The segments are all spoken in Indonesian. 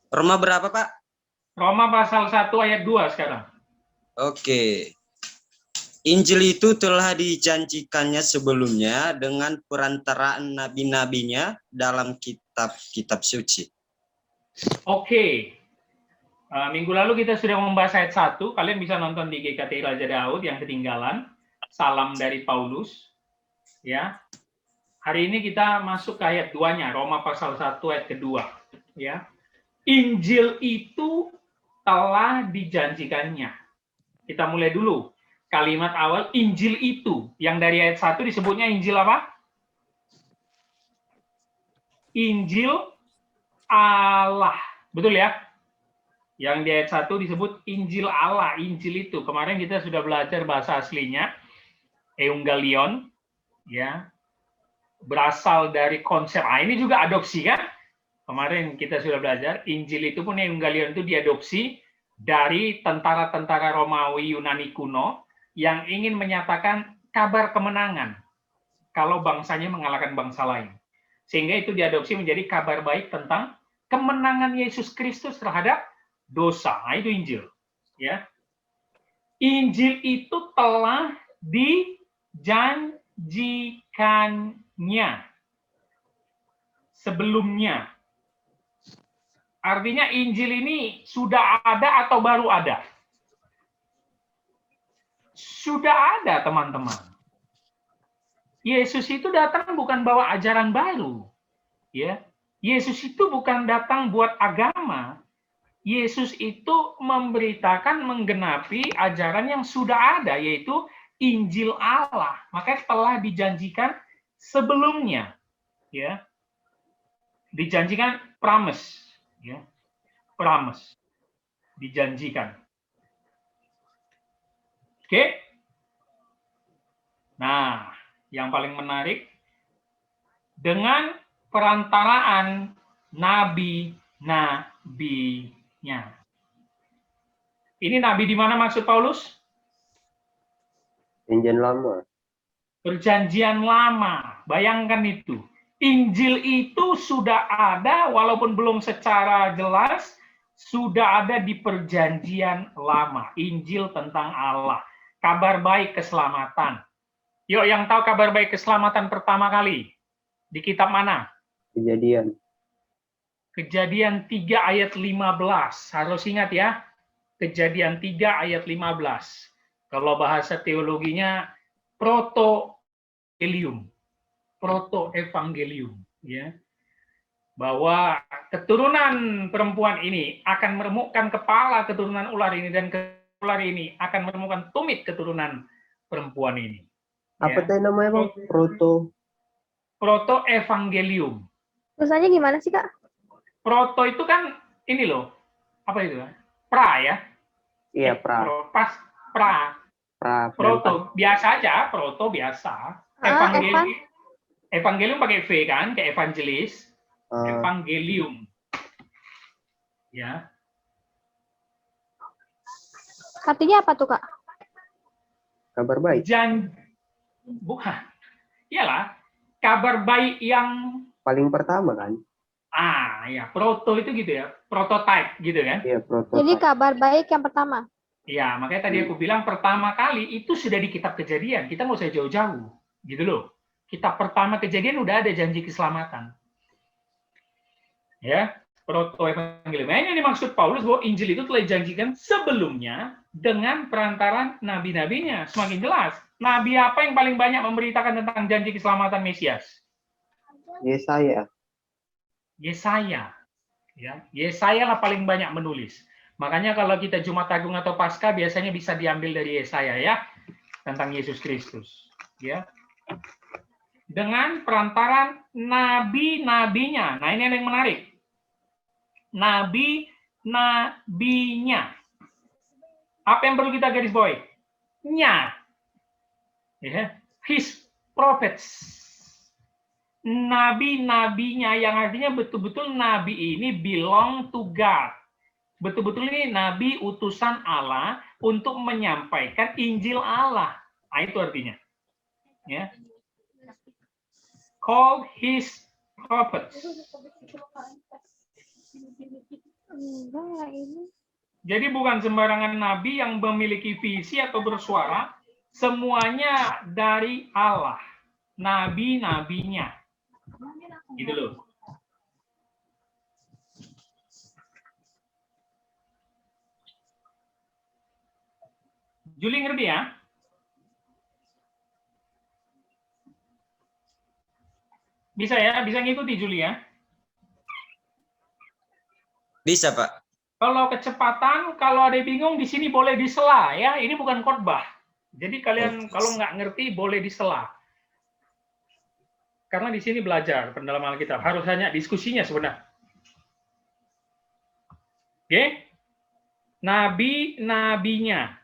Roma berapa, Pak? Roma pasal 1 ayat 2 sekarang. Oke. Injil itu telah dijanjikannya sebelumnya dengan perantaraan nabi-nabinya dalam kitab-kitab suci. Oke. Minggu lalu kita sudah membahas ayat 1. Kalian bisa nonton di GKT Raja Daud yang ketinggalan. Salam dari Paulus. Ya. Hari ini kita masuk ke ayat 2-nya, Roma pasal 1 ayat kedua. Ya. Injil itu telah dijanjikannya. Kita mulai dulu. Kalimat awal, Injil itu. Yang dari ayat 1 disebutnya Injil apa? Injil Allah. Betul ya? Yang di ayat 1 disebut Injil Allah. Injil itu. Kemarin kita sudah belajar bahasa aslinya. Euangelion. Ya. Berasal dari konsep. Ini juga adopsi kan? Kemarin kita sudah belajar. Injil itu pun Euangelion itu diadopsi dari tentara-tentara Romawi Yunani kuno yang ingin menyatakan kabar kemenangan kalau bangsanya mengalahkan bangsa lain. Sehingga itu diadopsi menjadi kabar baik tentang kemenangan Yesus Kristus terhadap dosa. Nah, itu Injil. Ya. Injil itu telah dijanjikannya sebelumnya. Artinya Injil ini sudah ada atau baru ada? Sudah ada, teman-teman. Yesus itu datang bukan bawa ajaran baru. Ya. Yesus itu bukan datang buat agama. Yesus itu memberitakan, menggenapi ajaran yang sudah ada, yaitu Injil Allah. Makanya telah dijanjikan sebelumnya. Ya. Dijanjikan promise. Ya. Promise. Dijanjikan. Oke? Nah, yang paling menarik, dengan perantaraan nabi-nabinya. Ini nabi di mana maksud Paulus? Perjanjian lama. Perjanjian lama. Bayangkan itu. Injil itu sudah ada, walaupun belum secara jelas, sudah ada di perjanjian lama. Injil tentang Allah. Kabar baik keselamatan. Yuk, yang tahu kabar baik keselamatan pertama kali? Di kitab mana? Kejadian. Kejadian 3 ayat 15. Harus ingat ya. Kejadian 3 ayat 15. Kalau bahasa teologinya, proto-evangelium. Proto-evangelium. Ya. Bahwa keturunan perempuan ini akan meremukkan kepala keturunan ular ini, dan ular ini akan meremukkan tumit keturunan perempuan ini. Apa Ya. tadi namanya, Bang? Proto-evangelium. Tulisannya gimana sih, Kak? Proto itu kan ini loh. Apa itu? Pra ya? Iya, pra. Pra. Proto. Biasa aja, proto biasa. Evangelium pakai V kan, kayak evangelis. Evangelium. Ya. Artinya apa tuh, Kak? Kabar baik. Bukan. Iyalah, kabar baik yang paling pertama kan? Ya, proto itu gitu ya, prototype gitu kan? Iya, prototype. Jadi kabar baik yang pertama. Ya, makanya tadi aku bilang pertama kali itu sudah di kitab Kejadian. Kita nggak usah jauh-jauh, gitu loh. Kitab pertama Kejadian udah ada janji keselamatan. Ya, proto-evangelium. Nah, ini dimaksud Paulus bahwa Injil itu telah dijanjikan sebelumnya dengan perantaran nabi-nabinya. Semakin jelas. Nabi apa yang paling banyak memberitakan tentang janji keselamatan Mesias? Yesaya. Ya, Yesaya lah paling banyak menulis. Makanya kalau kita Jumat Agung atau Paskah biasanya bisa diambil dari Yesaya ya, tentang Yesus Kristus. Ya. Dengan perantaran nabi-nabinya. Nah, ini yang menarik. Nabi-nabinya. Apa yang perlu kita garis bawahi? Nya. Ya. His prophets. Nabi-nabinya, yang artinya betul-betul nabi ini belong to God. Betul-betul ini nabi utusan Allah untuk menyampaikan Injil Allah. Nah, itu artinya. Ya. Called his prophets. Enggak, ini. Jadi bukan sembarangan nabi yang memiliki visi atau bersuara, semuanya dari Allah. Nabi-nabinya. Gitu loh. Juli ngerti ya? Bisa ya? Bisa ngikuti Juli ya? Bisa, Pak. Kalau kecepatan, kalau ada yang bingung di sini boleh disela ya. Ini bukan khotbah. Jadi kalian kalau nggak ngerti boleh disela. Karena di sini belajar pendalaman Alkitab. Harus hanya diskusinya sebenarnya. Oke? Nabi-nabinya.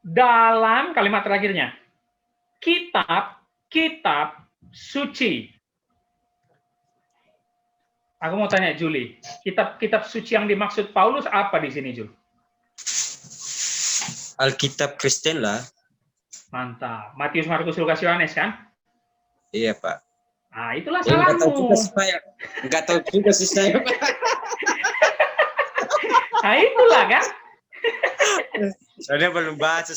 Dalam kalimat terakhirnya. Kitab suci. Aku mau tanya Juli, kitab suci yang dimaksud Paulus apa di sini, Jul? Alkitab Kristen lah. Mantap. Matius, Markus, Lukas, Yohanes kan? Iya, Pak. Nah, itulah Enggak tahu juga salahmu. sih, Pak. Enggak tahu juga sih saya, Pak. Nah, itulah kan? Soalnya belum baca.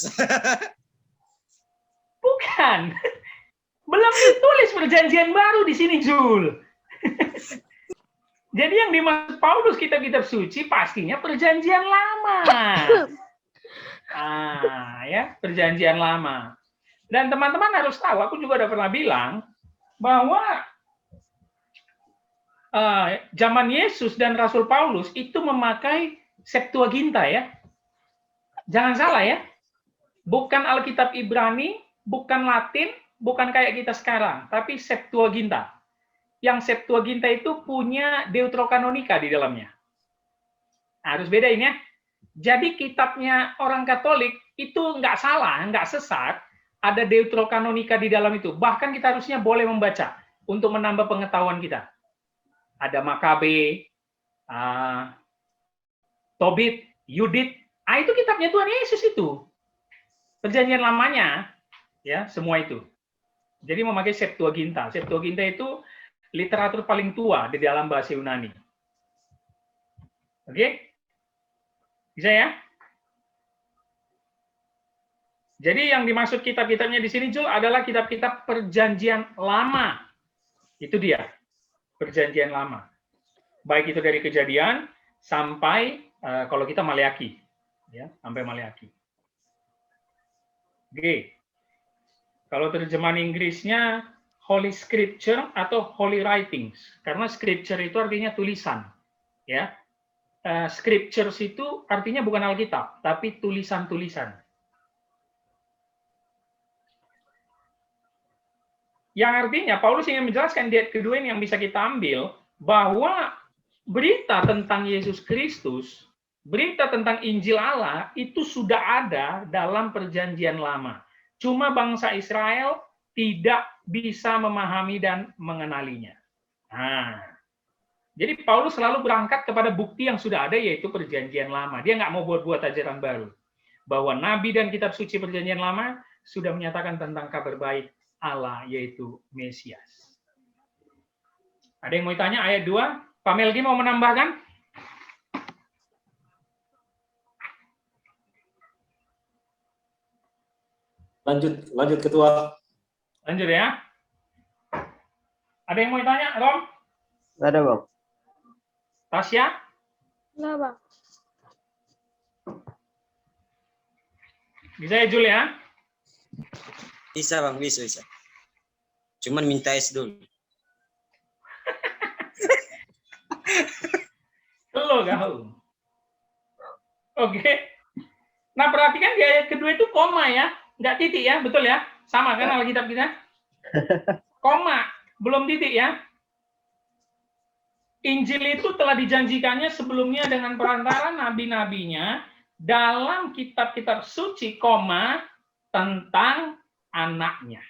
Bukan. Belum ditulis perjanjian baru di sini, Jul. Jadi yang dimaksud Paulus kitab-kitab suci pastinya perjanjian lama. Ya, perjanjian lama. Dan teman-teman harus tahu, aku juga udah pernah bilang bahwa zaman Yesus dan Rasul Paulus itu memakai Septuaginta ya. Jangan salah ya. Bukan Alkitab Ibrani, bukan Latin, bukan kayak kita sekarang, tapi Septuaginta. Yang Septuaginta itu punya Deuterokanonika di dalamnya. Harus bedain ya. Jadi kitabnya orang Katolik itu nggak salah, nggak sesat. Ada Deuterokanonika di dalam itu. Bahkan kita harusnya boleh membaca untuk menambah pengetahuan kita. Ada Makabe, Tobit, Yudit. Itu kitabnya Tuhan Yesus itu. Perjanjian lamanya, ya semua itu. Jadi memakai Septuaginta. Septuaginta itu literatur paling tua di dalam bahasa Yunani. Oke? Bisa ya? Jadi yang dimaksud kitab-kitabnya di sini Jul adalah kitab-kitab perjanjian lama. Itu dia. Perjanjian lama. Baik itu dari Kejadian sampai kalau kita Maleaki. Ya, sampai Maleaki. Oke. Kalau terjemahan Inggrisnya Holy Scripture atau Holy Writings, karena Scripture itu artinya tulisan, ya. Scriptures itu artinya bukan Alkitab, tapi tulisan-tulisan. Yang artinya Paulus ingin menjelaskan di ayat kedua ini yang bisa kita ambil bahwa berita tentang Yesus Kristus, berita tentang Injil Allah itu sudah ada dalam Perjanjian Lama. Cuma bangsa Israel tidak bisa memahami dan mengenalinya. Nah, jadi Paulus selalu berangkat kepada bukti yang sudah ada, yaitu Perjanjian Lama. Dia nggak mau buat-buat ajaran baru. Bahwa Nabi dan kitab suci Perjanjian Lama sudah menyatakan tentang kabar baik Allah, yaitu Mesias. Ada yang mau ditanya ayat 2? Pak Melgi mau menambahkan? Lanjut Ketua. Lanjut ya. Ada yang mau ditanya, Rom? Nggak ada, Bang. Tasya? Enggak, Bang. Bisa ya, Jul ya? Bisa, Bang. Bisa. Cuman minta es dulu. Lo kau. Oke. Nah, perhatikan di ayat kedua itu koma ya. Nggak titik ya, betul ya? Sama kan Alkitab kita? Koma, belum titik ya. Injil itu telah dijanjikannya sebelumnya dengan perantara nabi-nabinya dalam kitab-kitab suci, koma, tentang anaknya.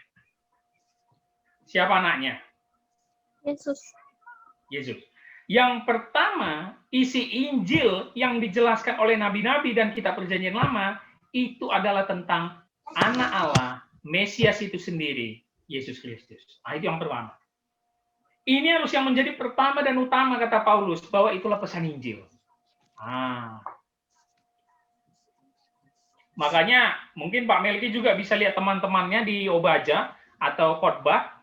Siapa anaknya? Yesus. Yesus. Yang pertama, isi Injil yang dijelaskan oleh nabi-nabi dan kitab Perjanjian Lama itu adalah tentang anak Allah, Mesias itu sendiri, Yesus Kristus. Nah, itu yang pertama. Ini harus yang menjadi pertama dan utama, kata Paulus, bahwa itulah pesan Injil. Makanya mungkin Pak Melki juga bisa lihat teman-temannya di Obaja atau khotbah.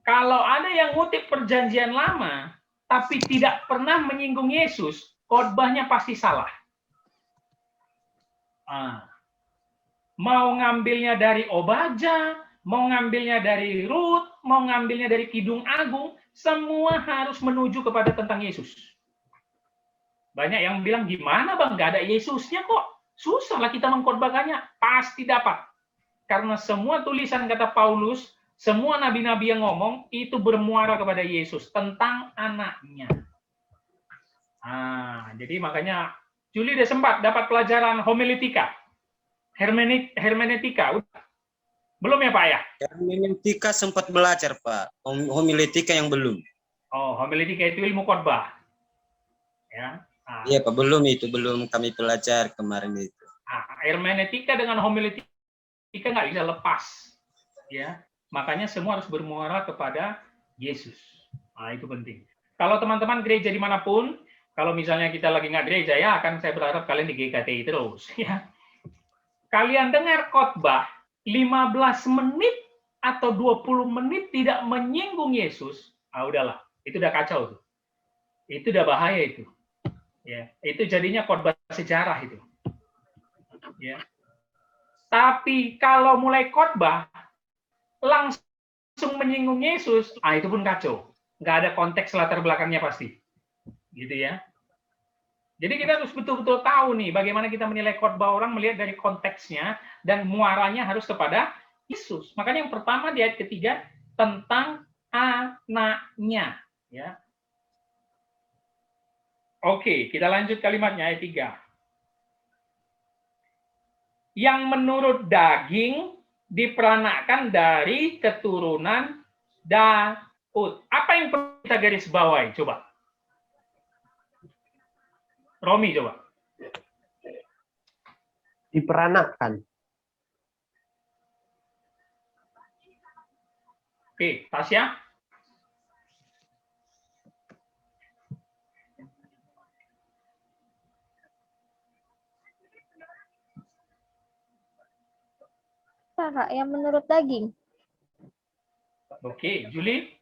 Kalau ada yang ngutip perjanjian lama, tapi tidak pernah menyinggung Yesus, khotbahnya pasti salah. Mau ngambilnya dari Obaja, mau ngambilnya dari Rut, mau ngambilnya dari Kidung Agung, semua harus menuju kepada tentang Yesus. Banyak yang bilang, gimana Bang, nggak ada Yesusnya kok? Susah lah kita mengkhotbahkannya. Pasti dapat. Karena semua tulisan kata Paulus, semua nabi-nabi yang ngomong, itu bermuara kepada Yesus, tentang anaknya. Jadi makanya, Juli udah sempat dapat pelajaran homiletika. Hermeneutika. Belum ya Pak ya? Hermeneutika sempat belajar Pak, homiletika yang belum. Oh, homiletika itu ilmu khotbah. Ya. Iya Pak, belum kami belajar kemarin itu. Hermeneutika dengan homiletika nggak bisa lepas. Ya, makanya semua harus bermuara kepada Yesus. Itu penting. Kalau teman-teman gereja dimanapun, kalau misalnya kita lagi nggak gereja ya, akan saya berharap kalian di GKTI terus. Ya. Kalian dengar khotbah 15 menit atau 20 menit tidak menyinggung Yesus, udahlah, itu udah kacau tuh. Itu udah bahaya itu. Ya, itu jadinya khotbah sejarah itu. Ya. Tapi kalau mulai khotbah langsung menyinggung Yesus, itu pun kacau. Nggak ada konteks latar belakangnya pasti. Gitu ya. Jadi kita harus betul-betul tahu nih bagaimana kita menilai khotbah orang melihat dari konteksnya dan muaranya harus kepada Yesus. Makanya yang pertama di ayat ketiga tentang anaknya. Ya. Oke, kita lanjut kalimatnya ayat 3. Yang menurut daging diperanakkan dari keturunan Daud. Apa yang perlu kita garis bawahi? Coba. Romi coba. Diperanakkan. Oke, Tasya. Kakak yang menurut daging. Oke, Juli.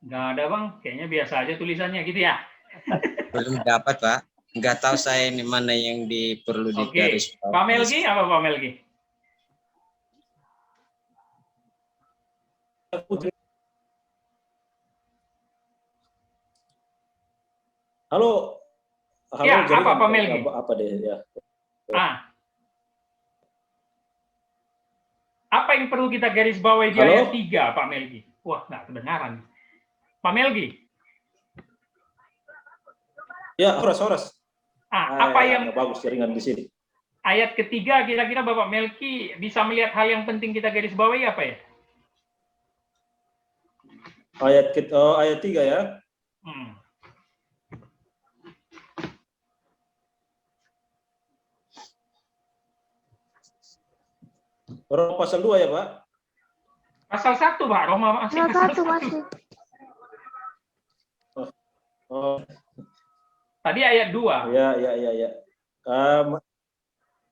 Nggak ada Bang, kayaknya biasa aja tulisannya gitu ya. Belum dapat Pak. Nggak tahu saya ini mana yang perlu digaris. Pak Melgi apa Pak Melgi? Halo. Ya, jaringan. apa Pak Melgi? Apa deh ya? Apa yang perlu kita garis bawahi di ayat 3, Pak Melgi? Wah, nggak kedengaran. Pak Melgi. Ya, horas. Apa yang bagus jaringan di sini. Ayat ketiga kira-kira Bapak Melki bisa melihat hal yang penting kita garis bawahi apa ya? Ayat 3 ya. Roma pasal 2 ya, Pak? Pasal 1, Pak. Roma masih pasal 1. Masih. Tadi ayat 2. Ya.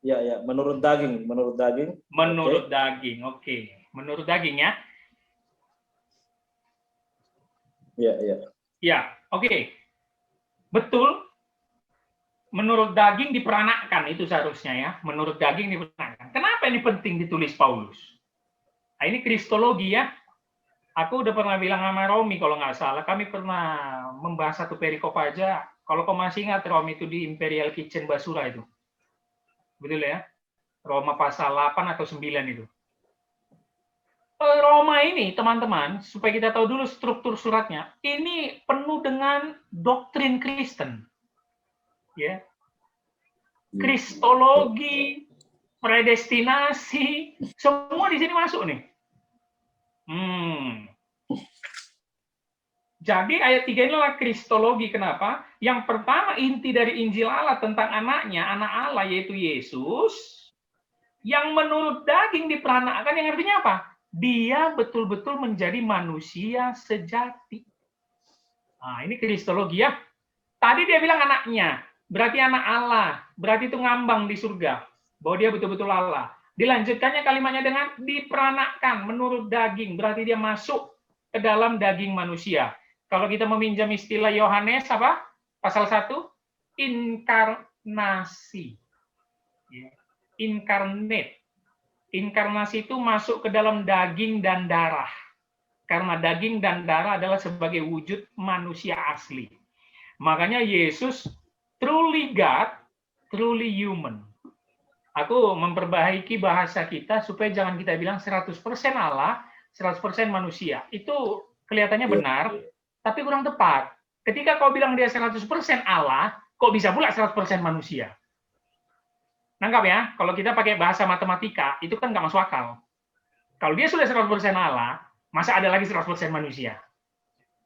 Ya, menurut daging. Menurut daging, oke. Menurut daging ya. Ya, oke. Betul. Menurut daging diperanakkan itu seharusnya ya. Menurut daging diperanakkan. Kenapa ini penting ditulis Paulus? Nah, ini kristologi ya. Aku udah pernah bilang sama Romi kalau nggak salah. Kami pernah membahas satu perikop aja. Kalau kau masih ingat Romi itu di Imperial Kitchen Basura itu. Betul ya? Roma pasal 8 atau 9 itu. Roma ini, teman-teman, supaya kita tahu dulu struktur suratnya, ini penuh dengan doktrin Kristen. Ya. Kristologi, predestinasi, semua di sini masuk nih. Jadi ayat 3 ini adalah kristologi. Kenapa? Yang pertama, inti dari Injil Allah tentang anaknya, anak Allah yaitu Yesus, yang menurut daging diperanakkan, yang artinya apa? Dia betul-betul menjadi manusia sejati. Nah, ini kristologi ya. Tadi dia bilang anaknya, berarti anak Allah, berarti itu ngambang di surga, bahwa dia betul-betul Allah. Dilanjutkannya kalimatnya dengan diperanakkan menurut daging, berarti dia masuk ke dalam daging manusia. Kalau kita meminjam istilah Yohanes apa? Pasal 1, inkarnasi. Incarnate. Inkarnasi itu masuk ke dalam daging dan darah. Karena daging dan darah adalah sebagai wujud manusia asli. Makanya Yesus truly God, truly human. Aku memperbaiki bahasa kita supaya jangan kita bilang 100% Allah, 100% manusia. Itu kelihatannya benar, tapi kurang tepat. Ketika kau bilang dia 100% Allah, kok bisa pula 100% manusia? Nangkap ya? Kalau kita pakai bahasa matematika, itu kan nggak masuk akal. Kalau dia sudah 100% Allah, masa ada lagi 100% manusia?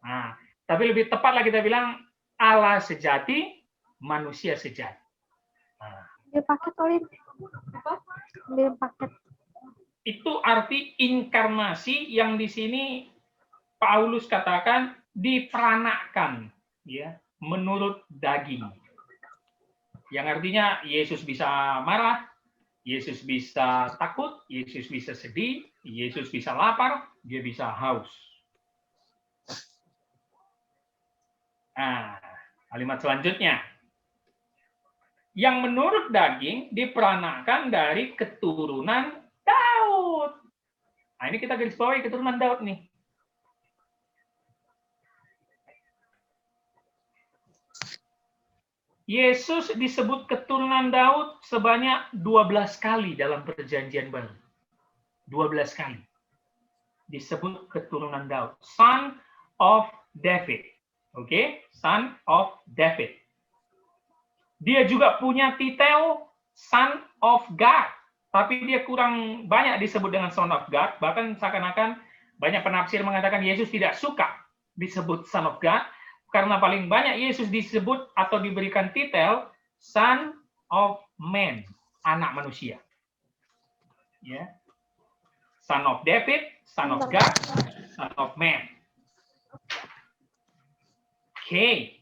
Nah, tapi lebih tepatlah kita bilang Allah sejati, manusia sejati. Nah, Ambil paket, Olin. Apa? Ambil paket. itu arti inkarnasi yang di sini Paulus katakan diperanakkan, ya, menurut daging. Yang artinya Yesus bisa marah, Yesus bisa takut, Yesus bisa sedih, Yesus bisa lapar, dia bisa haus. Nah, kalimat selanjutnya. Yang menurut daging diperanakkan dari keturunan Daud. Nah, ini kita garis bawahi keturunan Daud nih. Yesus disebut keturunan Daud sebanyak 12 kali dalam Perjanjian Baru. 12 kali disebut keturunan Daud. Son of David. Oke, Son of David. Dia juga punya titel Son of God. Tapi dia kurang banyak disebut dengan Son of God. Bahkan seakan-akan banyak penafsir mengatakan Yesus tidak suka disebut Son of God. Karena paling banyak Yesus disebut atau diberikan titel Son of Man, anak manusia. Ya. Son of David, Son of God, Son of Man. Oke.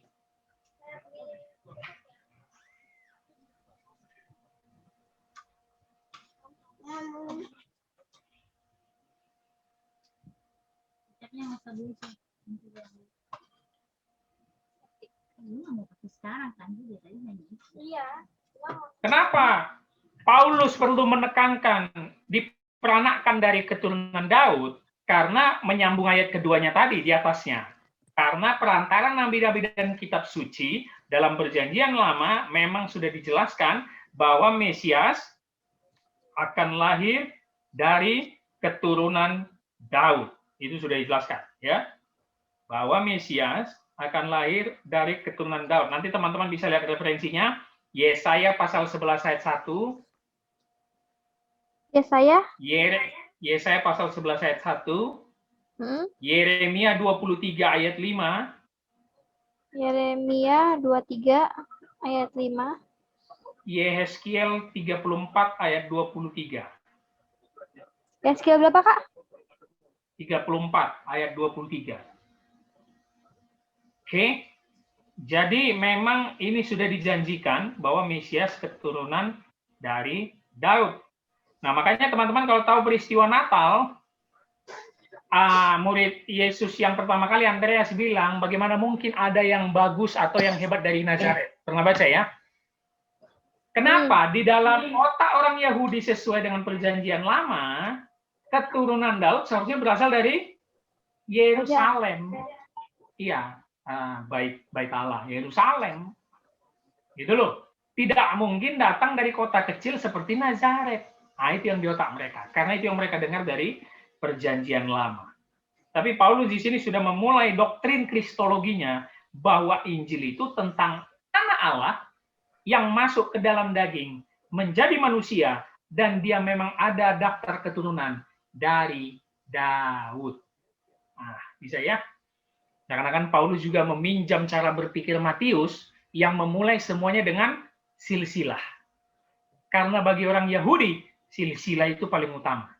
Kenapa Paulus perlu menekankan diperanakkan dari keturunan Daud? Karena menyambung ayat keduanya tadi di atasnya. Karena perantara nabi-nabi dan kitab suci dalam Perjanjian Lama memang sudah dijelaskan bahwa Mesias akan lahir dari keturunan Daud. Itu sudah dijelaskan, ya. Bahwa Mesias akan lahir dari keturunan Daud. Nanti teman-teman bisa lihat referensinya. Yesaya pasal 11 ayat 1. Yesaya pasal 11 ayat 1. Yeremia 23 ayat 5. Yeremia 23 ayat 5. Yehezkiel 34 ayat 23. Yehezkiel berapa, Kak? 34 ayat 23. Oke. Jadi memang ini sudah dijanjikan bahwa Mesias keturunan dari Daud. Nah, makanya teman-teman kalau tahu peristiwa Natal, murid Yesus yang pertama kali Andreas bilang, bagaimana mungkin ada yang bagus atau yang hebat dari Nazaret? Pernah baca ya? Kenapa? Di dalam otak orang Yahudi sesuai dengan Perjanjian Lama, keturunan Daud seharusnya berasal dari Yerusalem. Iya. Bait Allah, Yerusalem. Gitu loh. Tidak mungkin datang dari kota kecil seperti Nazaret. Nah, itu yang di otak mereka. Karena itu yang mereka dengar dari Perjanjian Lama. Tapi Paulus di sini sudah memulai doktrin kristologinya bahwa Injil itu tentang anak Allah yang masuk ke dalam daging, menjadi manusia, dan dia memang ada daftar keturunan dari Daud. Nah, bisa ya? Karena kan Paulus juga meminjam cara berpikir Matius yang memulai semuanya dengan silsilah. Karena bagi orang Yahudi, silsilah itu paling utama.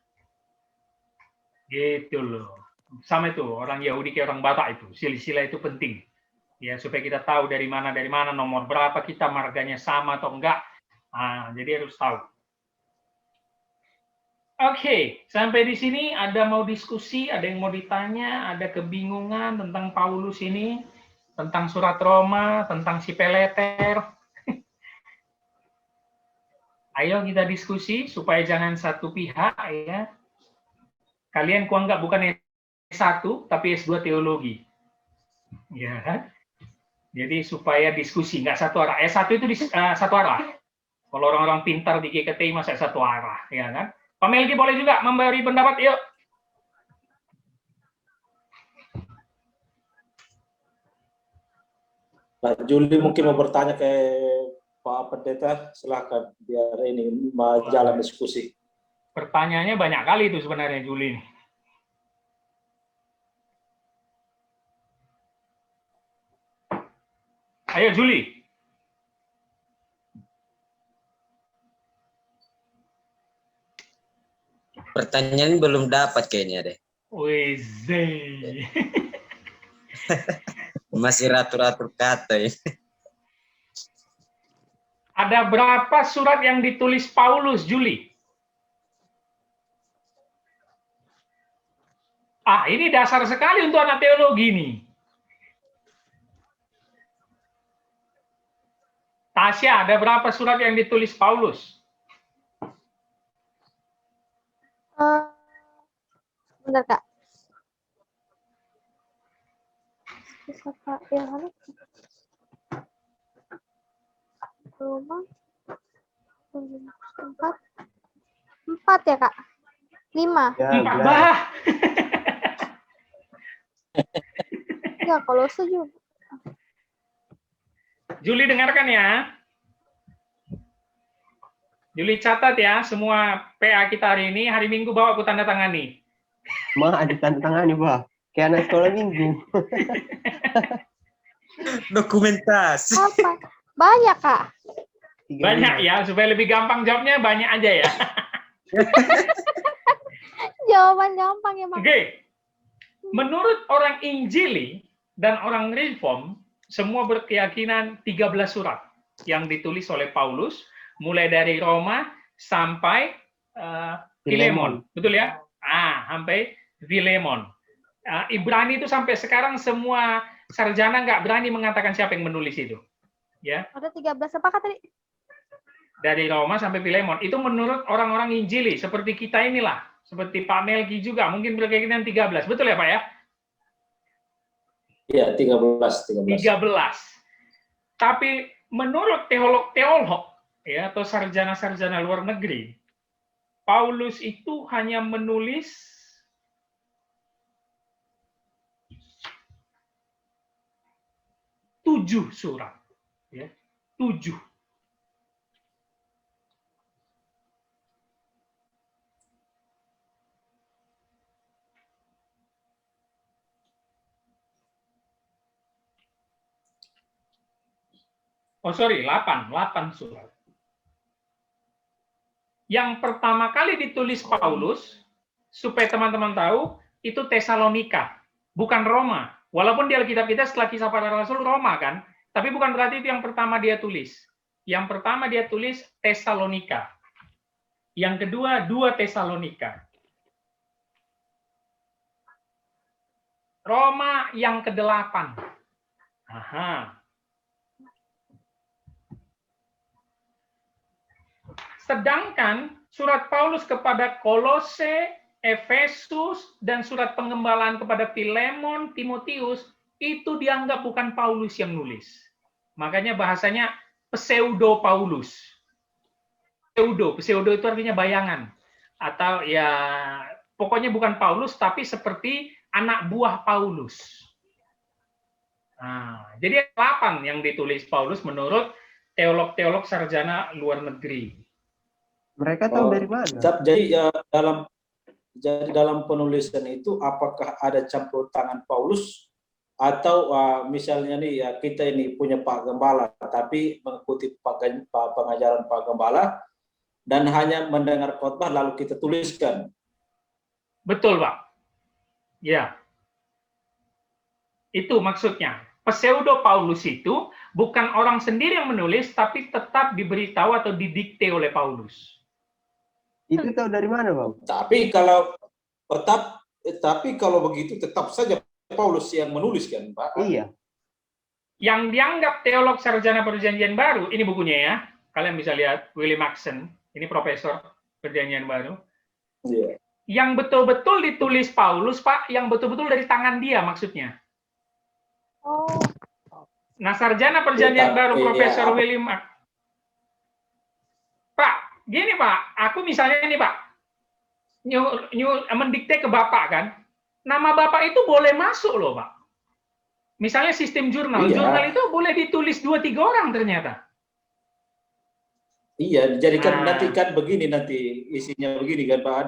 Gitu loh. Sama itu, orang Yahudi kayak orang Batak itu, silsilah itu penting. Ya, supaya kita tahu dari mana, nomor berapa kita, marganya sama atau enggak. Nah, jadi harus tahu. Oke, sampai di sini ada mau diskusi, ada yang mau ditanya, ada kebingungan tentang Paulus ini, tentang surat Roma, tentang si Peleter. Ayo kita diskusi supaya jangan satu pihak ya. Kalian kuanggap bukan S1 tapi S2 teologi. Ya kan? Jadi supaya diskusi nggak satu arah. S1 itu satu arah. Kalau orang-orang pintar di GKTI masa satu arah, ya kan? Pak Melki boleh juga memberi pendapat, yuk. Pak Juli mungkin mau bertanya ke Pak Pendeta, silakan biar ini jalan diskusi. Pertanyaannya banyak kali itu sebenarnya Juli. Ayo Juli. Pertanyaan belum dapat kayaknya deh. Weze. Masih ratur-ratur kata ya. Ada berapa surat yang ditulis Paulus, Juli? Ah, ini dasar sekali untuk anak teologi nih. Tasya, ada berapa surat yang ditulis Paulus? Bentar, Kak. Bisa, Kak. Ya, halo. Roma. 4 ya, Kak? 5. Ya, 4, benar. bah. Ya, kalau setuju. Juli dengarkan ya. Juli catat ya, semua PA kita hari ini, hari Minggu bawa aku tanda tangani. Mah ada tanda tangan nih, Bah. Kayak anak sekolah minggu. Dokumentasi. Apa? Banyak, Kak. 35. Banyak ya, supaya lebih gampang jawabnya banyak aja ya. Jawaban gampang ya, Bang. Oke. Menurut orang Injili dan orang Reform, semua berkeyakinan 13 surat yang ditulis oleh Paulus, mulai dari Roma sampai Filemon. Betul ya? Sampai Filemon. Ibrani itu sampai sekarang semua sarjana nggak berani mengatakan siapa yang menulis itu. Ya. Ada 13 apa, Kak, tadi? Dari Roma sampai Filemon. Itu menurut orang-orang Injili, seperti kita inilah. Seperti Pak Melki juga, mungkin berkeyakinan 13. Betul ya, Pak ya? Iya, 13. 13. Tapi menurut teolog-teolog ya atau sarjana-sarjana luar negeri, Paulus itu hanya menulis 7 surat. Ya, 7. Oh sorry, 8 surat. Yang pertama kali ditulis Paulus, supaya teman-teman tahu, itu Tesalonika, bukan Roma. Walaupun di Alkitab kita setelah Kisah Para Rasul Roma kan, tapi bukan berarti itu yang pertama dia tulis. Yang pertama dia tulis Tesalonika. Yang kedua 2 Tesalonika. Roma yang ke-8. Aha. Sedangkan surat Paulus kepada Kolose, Efesus, dan surat pengembalaan kepada Filemon, Timotius, itu dianggap bukan Paulus yang nulis. Makanya bahasanya pseudo Paulus. Pseudo itu artinya bayangan. Atau ya pokoknya bukan Paulus, tapi seperti anak buah Paulus. Nah, jadi 8 yang ditulis Paulus menurut teolog-teolog sarjana luar negeri. Mereka tahu dari mana? Jadi dalam penulisan itu apakah ada campur tangan Paulus atau misalnya nih ya kita ini punya Pak Gembala, tapi mengikuti pengajaran Pak Gembala dan hanya mendengar khotbah lalu kita tuliskan. Betul, Pak. Ya. Itu maksudnya. Pseudo Paulus itu bukan orang sendiri yang menulis, tapi tetap diberitahu atau didikte oleh Paulus. Itu tahu dari mana, Bang? Tapi kalau begitu tetap saja Paulus yang menulis kan, Pak? Iya. Yang dianggap teolog sarjana Perjanjian Baru, ini bukunya ya. Kalian bisa lihat Willie Maxson, ini profesor Perjanjian Baru. Iya. Yang betul-betul ditulis Paulus, Pak, yang betul-betul dari tangan dia maksudnya. Oh, Nah, sarjana Perjanjian Baru Profesor William Pak, gini Pak, aku misalnya ini Pak, mendikte ke Bapak kan, nama Bapak itu boleh masuk loh Pak. Misalnya sistem jurnal, Iya. jurnal itu boleh ditulis 2-3 orang ternyata. Iya, dijadikan nanti kan begini nanti isinya begini kan Pak.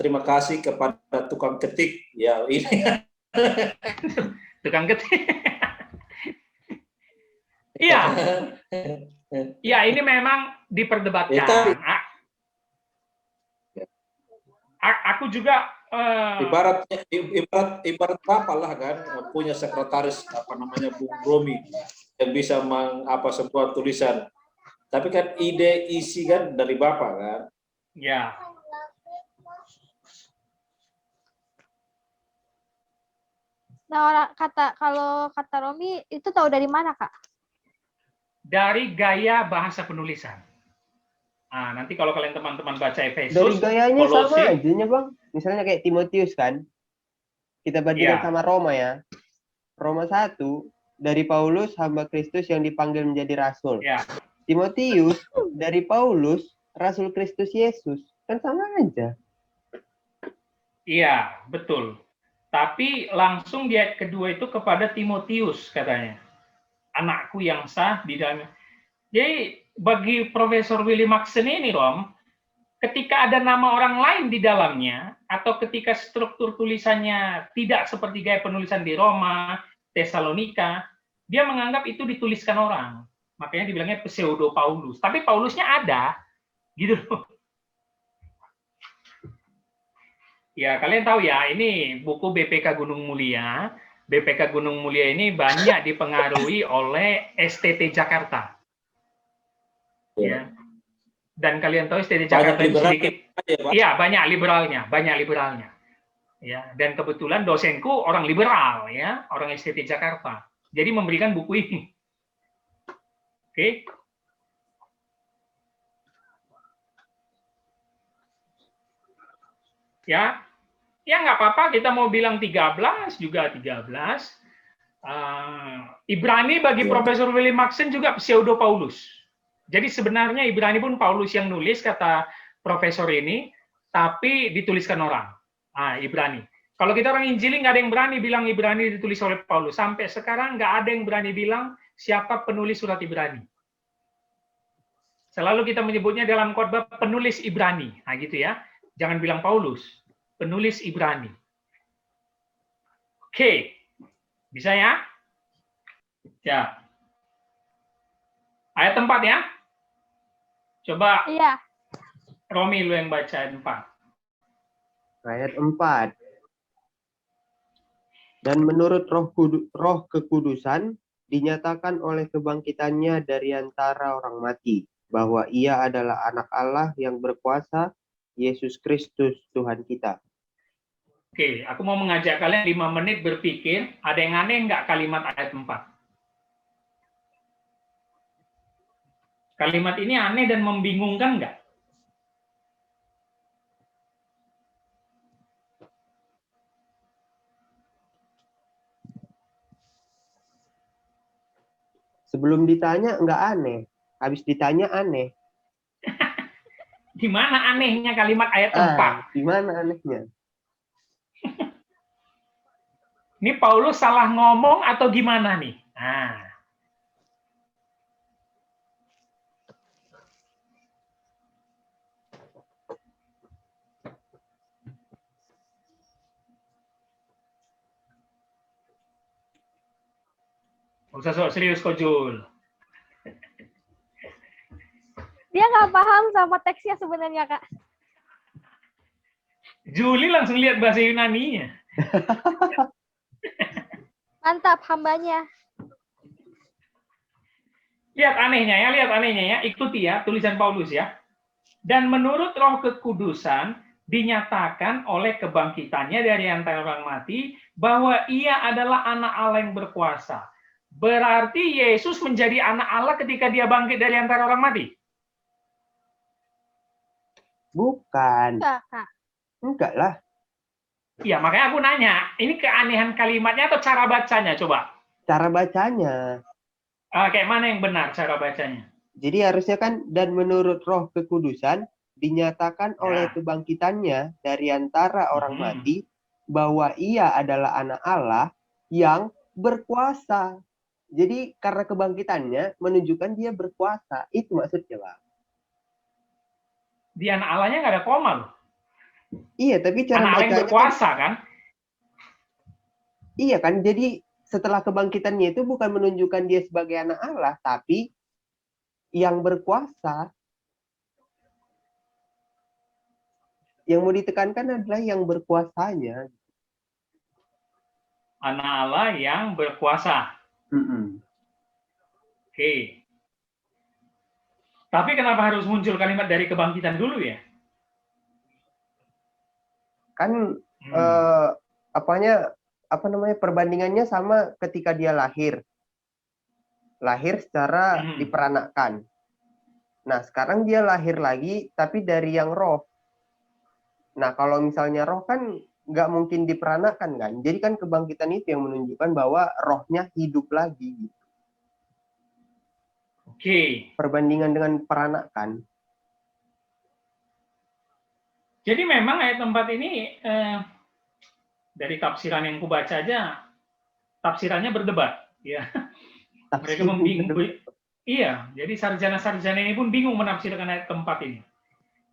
Terima kasih kepada tukang ketik. Ya ini. Tukang ketik. Iya. Ya, ini memang diperdebatkan. Aku juga ibarat apa lah kan punya sekretaris apa namanya Bung Romi yang bisa sebuah tulisan. Tapi kan ide isi kan dari Bapak kan. Ya. nah kalau kata Romi itu tahu dari mana, Kak? Dari gaya bahasa penulisan. Nah, nanti kalau kalian teman-teman baca Efesus, dari gayanya Kolose, sama aja nya Bang. Misalnya kayak Timotius kan. Kita bandingkan sama Roma ya. Roma 1 dari Paulus hamba Kristus yang dipanggil menjadi rasul. Ya. Timotius dari Paulus rasul Kristus Yesus. Kan sama aja. Iya, betul. Tapi langsung di ayat kedua itu kepada Timotius katanya. Anakku yang sah di dalam. Jadi bagi Profesor Willie Maxson ini, Rom, ketika ada nama orang lain di dalamnya, atau ketika struktur tulisannya tidak seperti gaya penulisan di Roma, Tesalonika, dia menganggap itu dituliskan orang. Makanya dibilangnya pseudo Paulus. Tapi Paulusnya ada, gitu loh. Ya, kalian tahu ya, ini buku BPK Gunung Mulia. BPK Gunung Mulia ini banyak dipengaruhi oleh STT Jakarta. Ya. Dan kalian tahu STT Jakarta ini sedikit, iya banyak liberalnya. Ya, dan kebetulan dosenku orang liberal ya, orang STT Jakarta. Jadi memberikan buku ini. Oke. Ya, nggak apa-apa, kita mau bilang 13 juga 13. Ibrani bagi Profesor Willie Maxson juga pseudo Paulus. Jadi sebenarnya Ibrani pun Paulus yang nulis kata profesor ini, tapi dituliskan orang. Ibrani. Kalau kita orang Injili nggak ada yang berani bilang Ibrani ditulis oleh Paulus. Sampai sekarang nggak ada yang berani bilang siapa penulis surat Ibrani. Selalu kita menyebutnya dalam khotbah penulis Ibrani. Nah gitu ya. Jangan bilang Paulus. Penulis Ibrani. Oke. Bisa ya? Ya. Ayat 4 ya. Coba Iya. Romi lu yang baca ayat 4. Ayat 4. Dan menurut roh kekudusan dinyatakan oleh kebangkitannya dari antara orang mati bahwa ia adalah anak Allah yang berkuasa, Yesus Kristus Tuhan kita. Oke, aku mau mengajak kalian 5 menit berpikir, ada yang aneh nggak kalimat ayat 4? Kalimat ini aneh dan membingungkan nggak? Sebelum ditanya nggak aneh, habis ditanya aneh. Di mana anehnya kalimat ayat 4? Di mana anehnya? Ini Paulus salah ngomong atau gimana nih? Usah sok serius kok, Jul. Dia nggak paham sama teksnya sebenarnya, Kak. Juli langsung lihat bahasa Yunani-nya. Mantap hambanya. Lihat anehnya ya. Ikuti ya tulisan Paulus ya. Dan menurut Roh Kekudusan dinyatakan oleh kebangkitannya dari antara orang mati bahwa ia adalah anak Allah yang berkuasa. Berarti Yesus menjadi anak Allah ketika dia bangkit dari antara orang mati? Bukan. Enggak, Kak. Enggak lah. Iya, makanya aku nanya, ini keanehan kalimatnya atau cara bacanya? Coba. Cara bacanya. Kayak mana yang benar cara bacanya? Jadi harusnya kan, dan menurut Roh Kekudusan dinyatakan Ya. oleh kebangkitannya dari antara orang mati bahwa ia adalah anak Allah yang berkuasa. Jadi karena kebangkitannya menunjukkan dia berkuasa. Itu maksudnya, Bang. Di anak Allahnya nggak ada koma loh. Iya, tapi cara Anak Allah yang bacanya berkuasa kan? iya kan, jadi setelah kebangkitannya itu bukan menunjukkan dia sebagai anak Allah, tapi yang berkuasa. Yang mau ditekankan adalah yang berkuasanya. Anak Allah yang berkuasa. Oke. Tapi kenapa harus muncul kalimat dari kebangkitan dulu ya? Kan perbandingannya sama ketika dia lahir secara diperanakkan. Nah sekarang dia lahir lagi tapi dari yang roh. Nah kalau misalnya roh kan nggak mungkin diperanakkan kan, jadi kan kebangkitan itu yang menunjukkan bahwa rohnya hidup lagi. Oke. Perbandingan dengan peranakan. Jadi memang ayat 4 ini dari tafsiran yang kubaca aja, tafsirannya berdebat. Ya. Mereka membingungkan. Iya, jadi sarjana-sarjana ini pun bingung menafsirkan ayat keempat ini.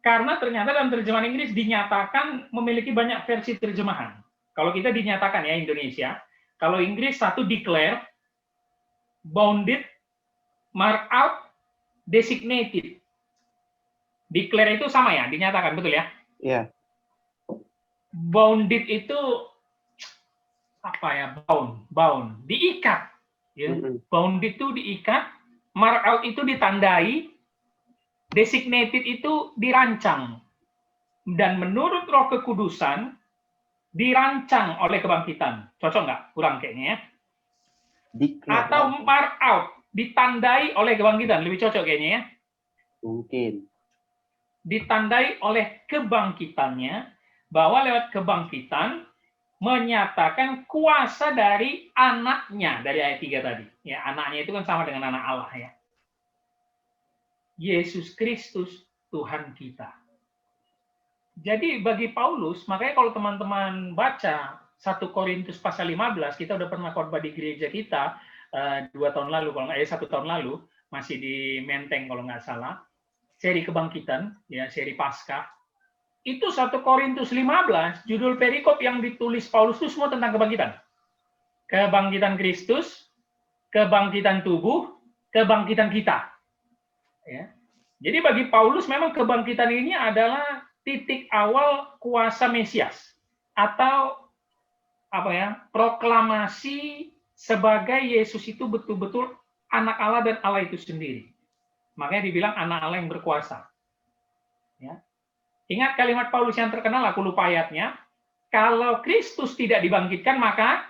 Karena ternyata dalam terjemahan Inggris dinyatakan memiliki banyak versi terjemahan. Kalau kita dinyatakan ya Indonesia, kalau Inggris satu declare, bounded, mark out, designated. Declare itu sama ya, dinyatakan, betul ya? Iya. Bounded itu apa ya? Bound, diikat. Ya. Bounded itu diikat, mark out itu ditandai, designated itu dirancang. Dan menurut Roh Kekudusan dirancang oleh kebangkitan. Cocok nggak? Kurang kayaknya ya. Atau mark out, ditandai oleh kebangkitan. Lebih cocok kayaknya ya. Mungkin. Ditandai oleh kebangkitannya, bahwa lewat kebangkitan menyatakan kuasa dari anaknya, dari ayat 3 tadi. Ya, anaknya itu kan sama dengan anak Allah ya. Yesus Kristus Tuhan kita. Jadi bagi Paulus, makanya kalau teman-teman baca 1 Korintus pasal 15, kita udah pernah khotbah di gereja kita 1 tahun lalu, masih di Menteng kalau nggak salah, seri kebangkitan, ya seri Paskah. Itu 1 Korintus 15, judul perikop yang ditulis Paulus itu semua tentang kebangkitan. Kebangkitan Kristus, kebangkitan tubuh, kebangkitan kita. Ya. Jadi bagi Paulus memang kebangkitan ini adalah titik awal kuasa Mesias atau apa ya, proklamasi sebagai Yesus itu betul-betul anak Allah dan Allah itu sendiri. Makanya dibilang anak Allah yang berkuasa. Ya. Ingat kalimat Paulus yang terkenal, aku lupa ayatnya. Kalau Kristus tidak dibangkitkan maka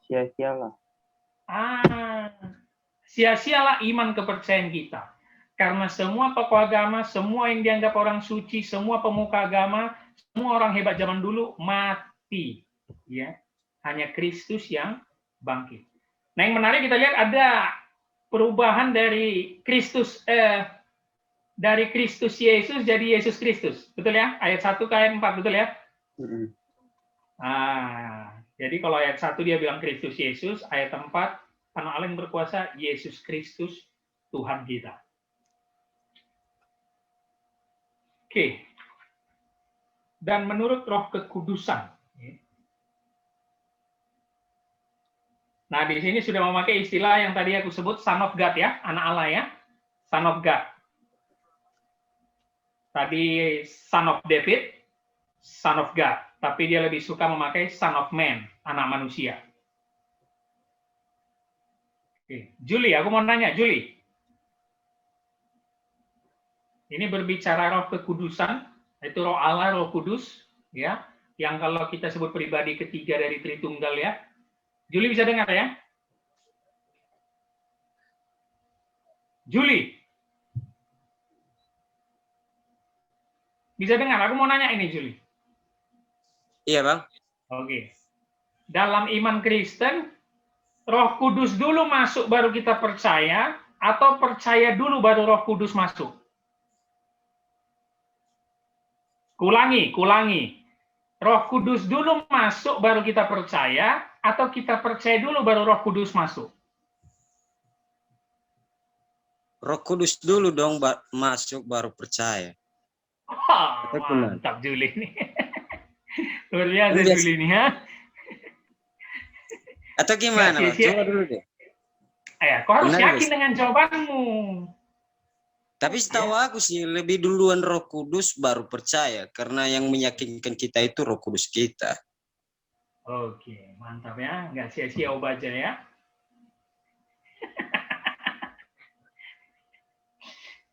sia-sialah. Sia-sialah iman kepercayaan kita. Karena semua tokoh agama, semua yang dianggap orang suci, semua pemuka agama, semua orang hebat zaman dulu mati. Ya, hanya Kristus yang bangkit. Nah, yang menarik kita lihat ada perubahan dari Kristus Yesus jadi Yesus Kristus. Betul ya? Ayat 1 ke ayat 4, betul ya? Jadi kalau ayat 1 dia bilang Kristus Yesus, ayat 4 anak Allah yang berkuasa Yesus Kristus Tuhan kita. Oke. Dan menurut Roh Kekudusan. Nah, di sini sudah memakai istilah yang tadi aku sebut son of God ya, anak Allah ya. Son of God. Tadi son of David, son of God. Tapi dia lebih suka memakai son of man, anak manusia. Oke. Julie, aku mau nanya, Julie. Ini berbicara roh kekudusan, itu roh Allah, roh kudus, ya, yang kalau kita sebut pribadi ketiga dari Tritunggal ya. Julie bisa dengar ya? Julie. Bisa dengar? Aku mau nanya ini, Julie. Iya, Bang. Oke. Dalam iman Kristen, Roh Kudus dulu masuk baru kita percaya, atau percaya dulu baru Roh Kudus masuk? Kulangi. Roh Kudus dulu masuk baru kita percaya, atau kita percaya dulu baru Roh Kudus masuk? Roh Kudus dulu dong masuk baru percaya. Wah, mantap Juli nih. Luar biasa Juli nih ya. Atau gimana, Bang? Coba dulu deh. Kau harus Benar, yakin Bos. dengan jawabanmu. Tapi setahu aku sih lebih duluan Roh Kudus baru percaya, karena yang meyakinkan kita itu Roh Kudus kita. Oke, mantap ya. Nggak sia-sia baca ya.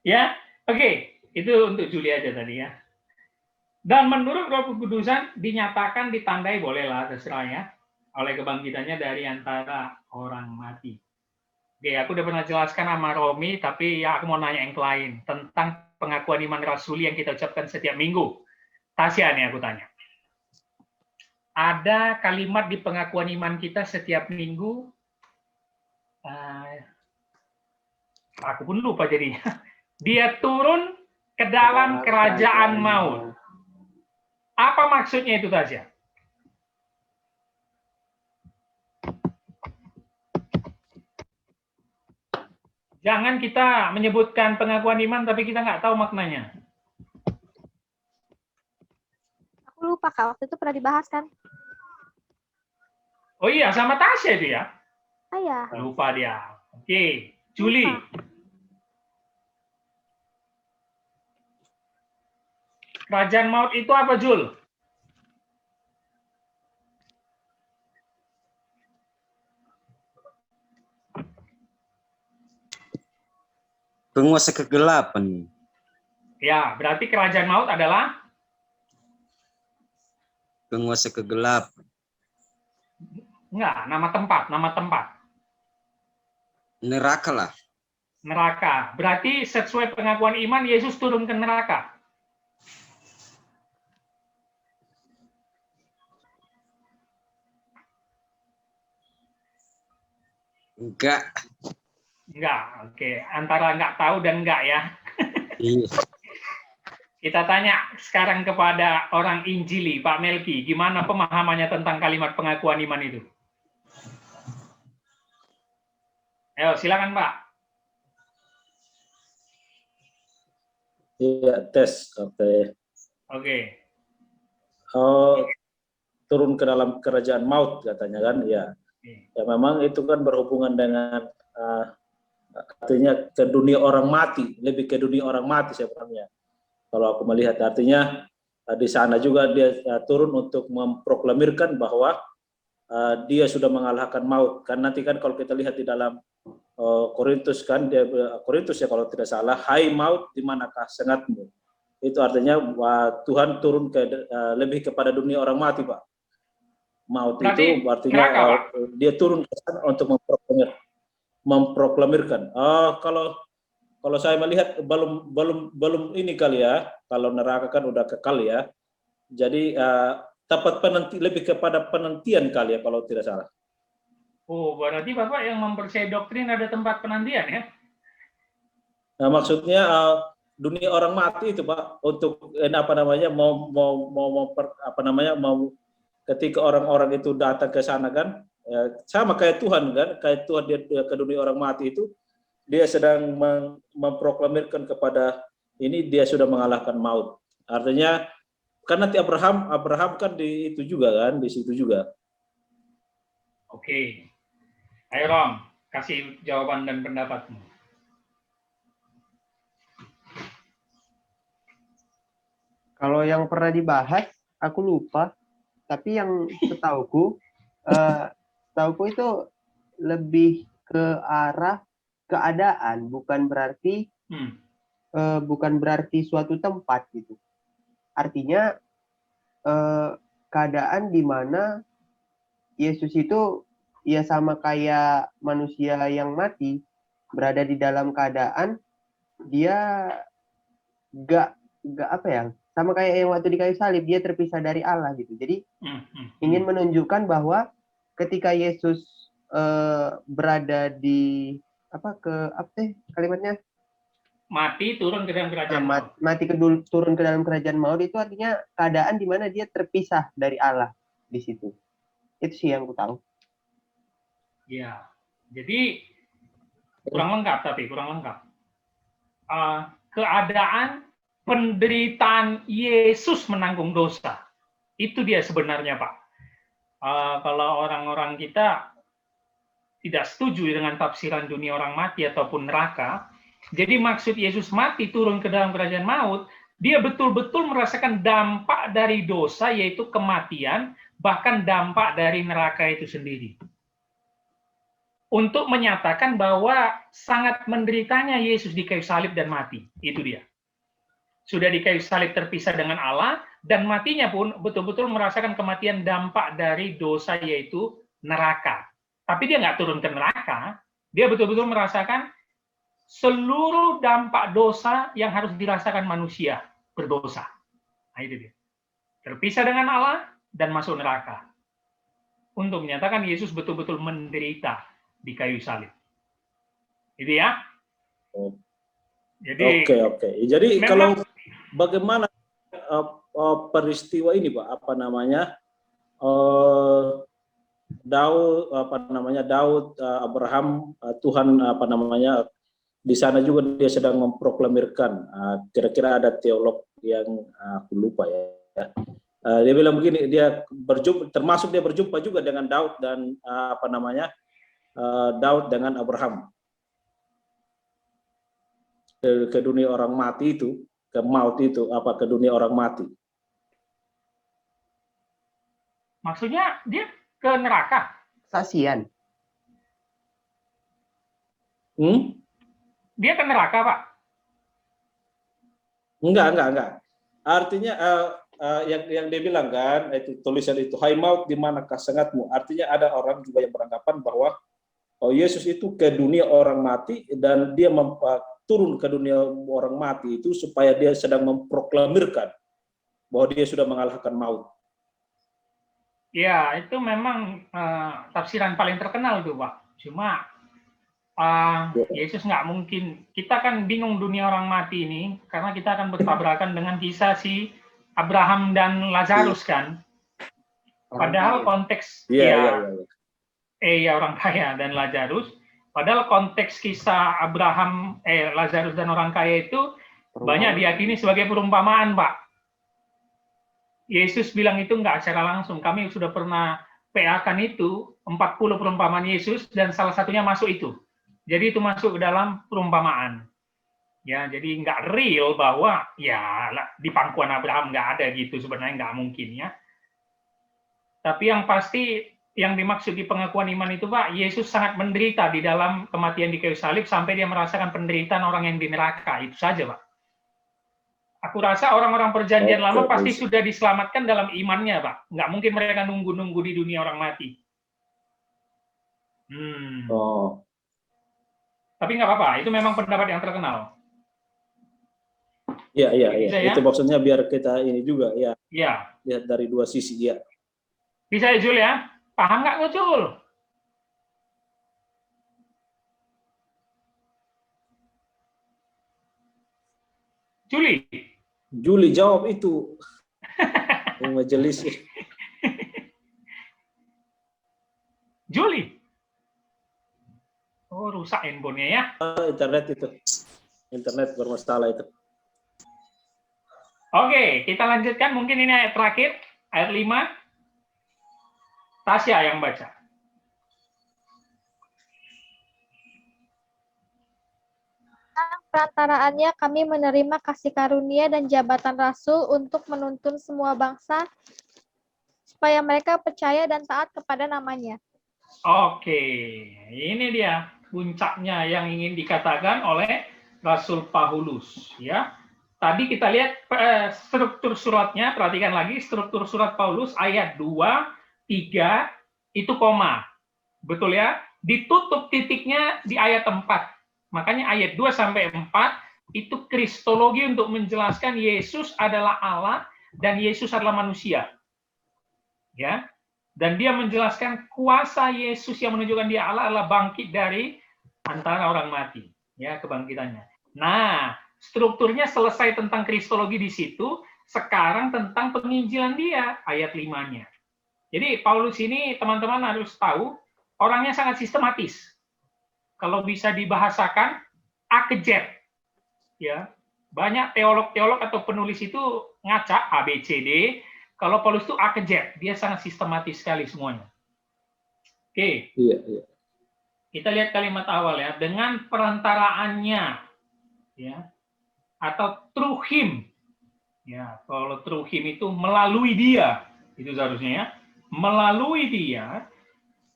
Ya, oke. Itu untuk Juli aja tadi ya. Dan menurut Roh Kekudusan dinyatakan, ditandai, bolehlah terserah ya, oleh kebangkitannya dari antara orang mati. Oke, aku udah pernah jelaskan sama Romi, tapi ya aku mau nanya yang lain tentang pengakuan iman rasuli yang kita ucapkan setiap minggu. Tasya nih aku tanya. Ada kalimat di pengakuan iman kita setiap minggu, aku pun lupa jadinya. Dia turun ke dalam kerajaan maut. Apa maksudnya itu, Tasya? Jangan kita menyebutkan pengakuan iman, tapi kita nggak tahu maknanya. Aku lupa Kak, waktu itu pernah dibahas kan? Oh iya, sama Tasya itu ya? Ah ya. Lupa dia. Oke, Juli. Kerajaan maut itu apa, Jul? Penguasa kegelapan. Ya, berarti kerajaan maut adalah Penguasa kegelapan. enggak, nama tempat. Neraka lah. Neraka. Berarti sesuai pengakuan iman, Yesus turun ke neraka. Enggak. Enggak, oke. Antara enggak tahu dan enggak ya. Iya. Kita tanya sekarang kepada orang Injili, Pak Melki, gimana pemahamannya tentang kalimat pengakuan iman itu? Ayo, silakan Pak. Iya, tes. Oke. Oke. Turun ke dalam kerajaan maut katanya kan, ya. Ya memang itu kan berhubungan dengan artinya ke dunia orang mati, lebih ke dunia orang mati sebenarnya. Kalau aku melihat artinya di sana juga dia turun untuk memproklamirkan bahwa dia sudah mengalahkan maut. Kan nanti kan kalau kita lihat di dalam Korintus kan, Korintus ya kalau tidak salah, hai maut di manakah sengatmu? Itu artinya Tuhan turun ke lebih kepada dunia orang mati, Pak. Maut Berarti itu artinya neraka, Pak? dia turun ke sana untuk memproklamirkan. Kalau saya melihat belum ini kali ya. Kalau neraka kan udah kekal ya. Jadi tepat lebih kepada penantian kali ya kalau tidak salah. Oh, berarti Bapak yang mempercayai doktrin ada tempat penantian ya? Nah, maksudnya dunia orang mati itu Pak, untuk apa namanya mau ketika orang-orang itu datang ke sana kan, sama kayak Tuhan kan, kayak Tuhan dia ke dunia orang mati itu, dia sedang memproklamirkan kepada ini dia sudah mengalahkan maut. Artinya kan nanti Abraham kan di itu juga kan, di situ juga. Oke. Ayo Rom, kasih jawaban dan pendapatmu. Kalau yang pernah dibahas, aku lupa. Tapi yang setauku itu lebih ke arah keadaan, bukan berarti suatu tempat gitu. Artinya keadaan di mana Yesus itu ya sama kayak manusia yang mati, berada di dalam keadaan dia gak apa ya, sama kayak yang waktu di kayu salib, dia terpisah dari Allah gitu. Jadi ingin menunjukkan bahwa ketika Yesus berada di kalimatnya mati turun ke dalam kerajaan maut. Turun ke dalam kerajaan maut itu artinya keadaan di mana dia terpisah dari Allah di situ. Itu sih yang aku tahu. Ya, jadi kurang lengkap. Keadaan penderitaan Yesus menanggung dosa. Itu dia sebenarnya, Pak. Kalau orang-orang kita tidak setuju dengan tafsiran dunia orang mati ataupun neraka, jadi maksud Yesus mati turun ke dalam kerajaan maut, dia betul-betul merasakan dampak dari dosa, yaitu kematian, bahkan dampak dari neraka itu sendiri. Untuk menyatakan bahwa sangat menderitanya Yesus di kayu salib dan mati. Itu dia. Sudah di kayu salib terpisah dengan Allah, dan matinya pun betul-betul merasakan kematian dampak dari dosa, yaitu neraka. Tapi dia nggak turun ke neraka, dia betul-betul merasakan seluruh dampak dosa yang harus dirasakan manusia berdosa. Nah, itu dia. Terpisah dengan Allah dan masuk neraka. Untuk menyatakan Yesus betul-betul menderita di kayu salib. Itu ya. Jadi Oke. Jadi kalau bagaimana peristiwa ini, Pak, Daud, Abraham, Tuhan di sana juga dia sedang memproklamirkan. Kira-kira ada teolog yang aku lupa ya. Dia bilang begini, dia berjumpa juga dengan Daud dan Daud dengan Abraham ke dunia orang mati itu, ke maut itu, ke dunia orang mati. Maksudnya dia ke neraka? Saksian. Dia ke neraka, Pak? Enggak. Artinya yang dia bilang kan, itu tulisan itu, hai maut di manakah sengatmu? Artinya ada orang juga yang beranggapan bahwa Yesus itu ke dunia orang mati dan dia turun ke dunia orang mati itu supaya dia sedang memproklamirkan bahwa dia sudah mengalahkan maut. Ya, itu memang tafsiran paling terkenal tuh, Pak. Cuma Yesus nggak mungkin. Kita kan bingung dunia orang mati ini karena kita akan bertabrakan dengan kisah si Abraham dan Lazarus kan. Padahal konteks orang kaya dan Lazarus. Padahal konteks kisah Lazarus dan orang kaya itu banyak diyakini sebagai perumpamaan, Pak. Yesus bilang itu nggak secara langsung. Kami sudah pernah PA-kan itu 40 perumpamaan Yesus dan salah satunya masuk itu. Jadi itu masuk ke dalam perumpamaan. Ya, jadi nggak real bahwa ya di pangkuan Abraham nggak ada gitu, sebenarnya nggak mungkin ya. Tapi yang pasti yang dimaksud di pengakuan iman itu, Pak, Yesus sangat menderita di dalam kematian di kayu salib sampai dia merasakan penderitaan orang yang di neraka. Itu saja, Pak. Aku rasa orang-orang perjanjian lama pasti sudah diselamatkan dalam imannya, Pak. Nggak mungkin mereka nunggu-nunggu di dunia orang mati. Tapi nggak apa-apa, itu memang pendapat yang terkenal. Iya. Ya? Itu maksudnya biar kita ini juga ya. Iya. Lihat dari dua sisi ya. Bisa ya, Jul ya? Paham nggak, Jul? Juli jawab itu. Majelis. Juli. Oh, rusak handphonenya ya. Internet bermasalah itu. Oke, kita lanjutkan. Mungkin ini ayat terakhir, ayat 5. Tasya yang baca. perantaraannya kami menerima kasih karunia dan jabatan rasul untuk menuntun semua bangsa supaya mereka percaya dan taat kepada namanya. Oke, ini dia puncaknya yang ingin dikatakan oleh Rasul Paulus, ya. Tadi kita lihat struktur suratnya, perhatikan lagi struktur surat Paulus ayat 2, 3 itu koma. Betul ya? Ditutup titiknya di ayat 4. Makanya ayat 2 sampai 4 itu kristologi untuk menjelaskan Yesus adalah Allah dan Yesus adalah manusia. Ya. Dan dia menjelaskan kuasa Yesus yang menunjukkan dia Allah adalah bangkit dari antara orang mati, ya, kebangkitannya. Nah, strukturnya selesai tentang kristologi di situ, sekarang tentang penginjilan dia, ayat 5-nya. Jadi Paulus ini teman-teman harus tahu, orangnya sangat sistematis. Kalau bisa dibahasakan, akejet. Ya, banyak teolog-teolog atau penulis itu ngaca A, B, C, D. Kalau Paulus itu akejet, dia sangat sistematis sekali semuanya. Oke. Iya, iya. Kita lihat kalimat awal ya, dengan perantaraannya, ya, atau through him. Ya, kalau through him itu melalui dia, itu seharusnya ya. Melalui dia,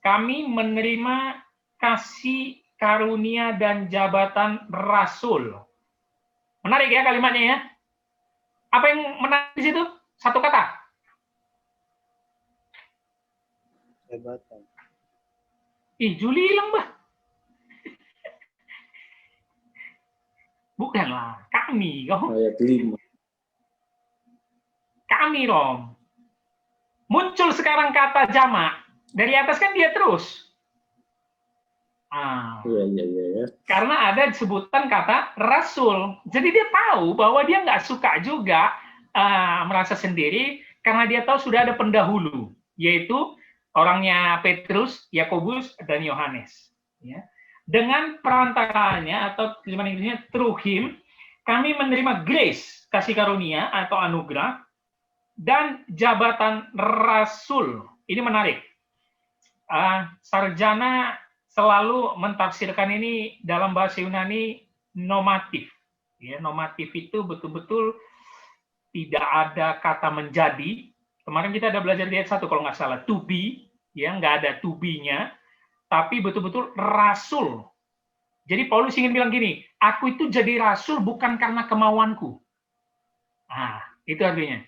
kami menerima kasih karunia dan jabatan rasul. Menarik ya kalimatnya ya. Apa yang menarik di situ? Satu kata. Jabatan. Ih, Juli hilang, Bah. Bukanlah, kami. Ayat 5. Kami, Rom. Muncul sekarang kata jamak. Dari atas kan dia terus. Iya. Karena ada sebutan kata rasul. Jadi dia tahu bahwa dia nggak suka juga merasa sendiri karena dia tahu sudah ada pendahulu, yaitu orangnya Petrus, Yakobus, dan Yohanes. Ya. Dengan perantaraannya atau terjemahan Inggrisnya through him, kami menerima grace, kasih karunia atau anugerah, dan jabatan rasul. Ini menarik. Sarjana selalu mentafsirkan ini dalam bahasa Yunani nomatif. Ya, nomatif itu betul-betul tidak ada kata menjadi. Kemarin kita ada belajar di ayat 1 kalau nggak salah, to be, ya nggak ada to be-nya, tapi betul-betul rasul. Jadi Paulus ingin bilang gini, aku itu jadi rasul bukan karena kemauanku. Nah, itu artinya.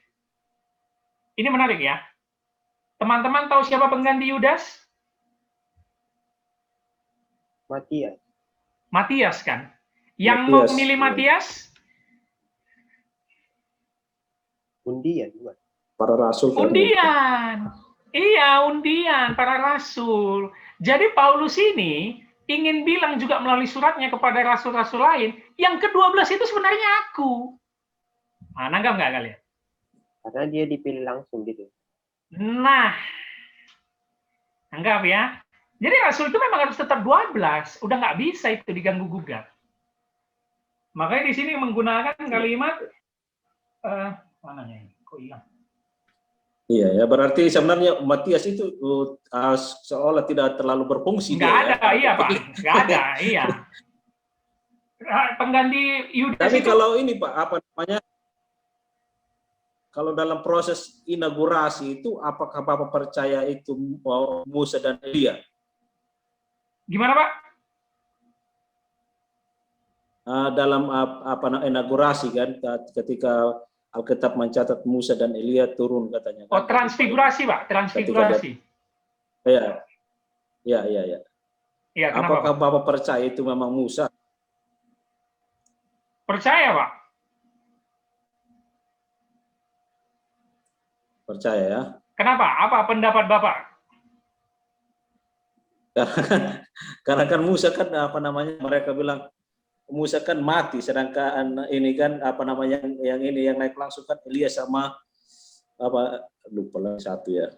Ini menarik ya. Teman-teman tahu siapa pengganti Yudas? Matias. Matias kan? Yang mau memilih Matias? Undian bukan? Para rasul. Undian. Iya, undian para rasul. Jadi Paulus ini ingin bilang juga melalui suratnya kepada rasul-rasul lain, yang ke-12 itu sebenarnya aku. Nah, nanggap nggak kalian? Karena dia dipilih langsung gitu. Nah, anggap ya. Jadi rasul itu memang harus tetap 12, udah nggak bisa itu diganggu-gugat. Makanya di sini menggunakan kalimat mananya ini? Kok hilang? Iya ya, berarti sebenarnya Matias itu seolah tidak terlalu berfungsi. Nggak ada, ya? Iya Pak, nggak ada, iya. Pengganti Yudas. Tapi itu... kalau ini Pak, apa namanya? Kalau dalam proses inaugurasi itu, apakah Bapak percaya itu Musa dan Elia? Gimana Pak? Dalam inaugurasi kan, ketika Alkitab mencatat Musa dan Elia turun katanya. Oh, transfigurasi Pak, transfigurasi. Iya. Iya, apakah Bapak percaya itu memang Musa? Percaya Pak. Percaya ya. Kenapa? Apa pendapat Bapak? Karena kan Musa kan mereka bilang Musa kan mati, sedangkan ini kan yang naik langsung kan Elia sama lupa lagi satu ya.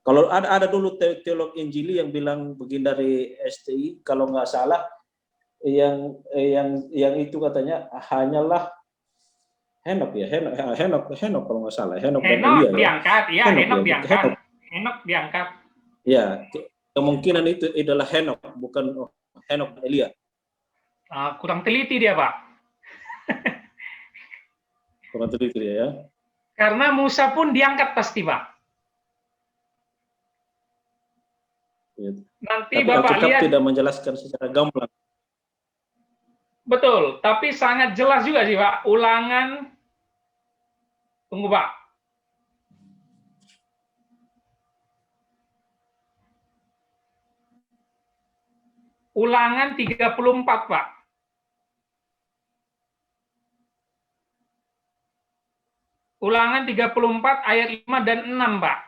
Kalau ada dulu teolog Injili yang bilang begini dari STI, kalau nggak salah yang itu katanya hanyalah Henok kalau nggak salah. Henok diangkat, ya. Henok diangkat. Ya, kemungkinan itu adalah Henok, bukan Henok Elia. Kurang teliti dia, Pak. Kurang teliti dia ya. Karena Musa pun diangkat pasti, Pak. Ya. Nanti Tapi Bapak Alkitab lihat, tidak menjelaskan secara gamblang. betul, tapi sangat jelas juga sih, Pak. Ulangan, tunggu, Pak. Ulangan 34, Pak. Ulangan 34 ayat 5 dan 6, Pak.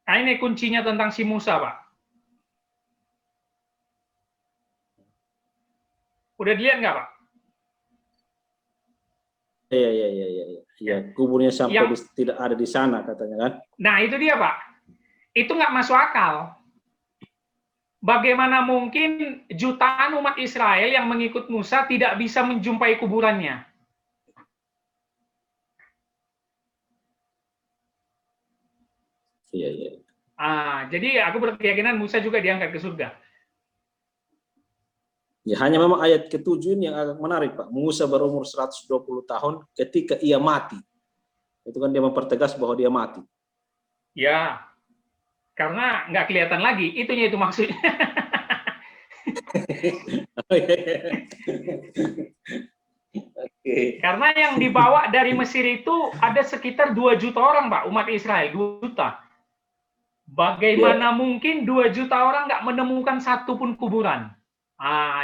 Nah, ini kuncinya tentang si Musa, Pak. Udah dilihat nggak, Pak? Iya. Ya, kuburnya sampai tidak ada di sana katanya kan. Nah, itu dia, Pak. Itu nggak masuk akal. Bagaimana mungkin jutaan umat Israel yang mengikut Musa tidak bisa menjumpai kuburannya? Iya. Jadi aku berkeyakinan Musa juga diangkat ke surga. Ya, hanya memang ayat ke-7 ini yang agak menarik, Pak. Musa berumur 120 tahun ketika ia mati. Itu kan dia mempertegas bahwa dia mati. Ya, karena nggak kelihatan lagi. Itunya itu maksudnya. Oke. Karena yang dibawa dari Mesir itu ada sekitar 2 juta orang, Pak, umat Israel, 2 juta. Bagaimana mungkin 2 juta orang nggak menemukan satu pun kuburan?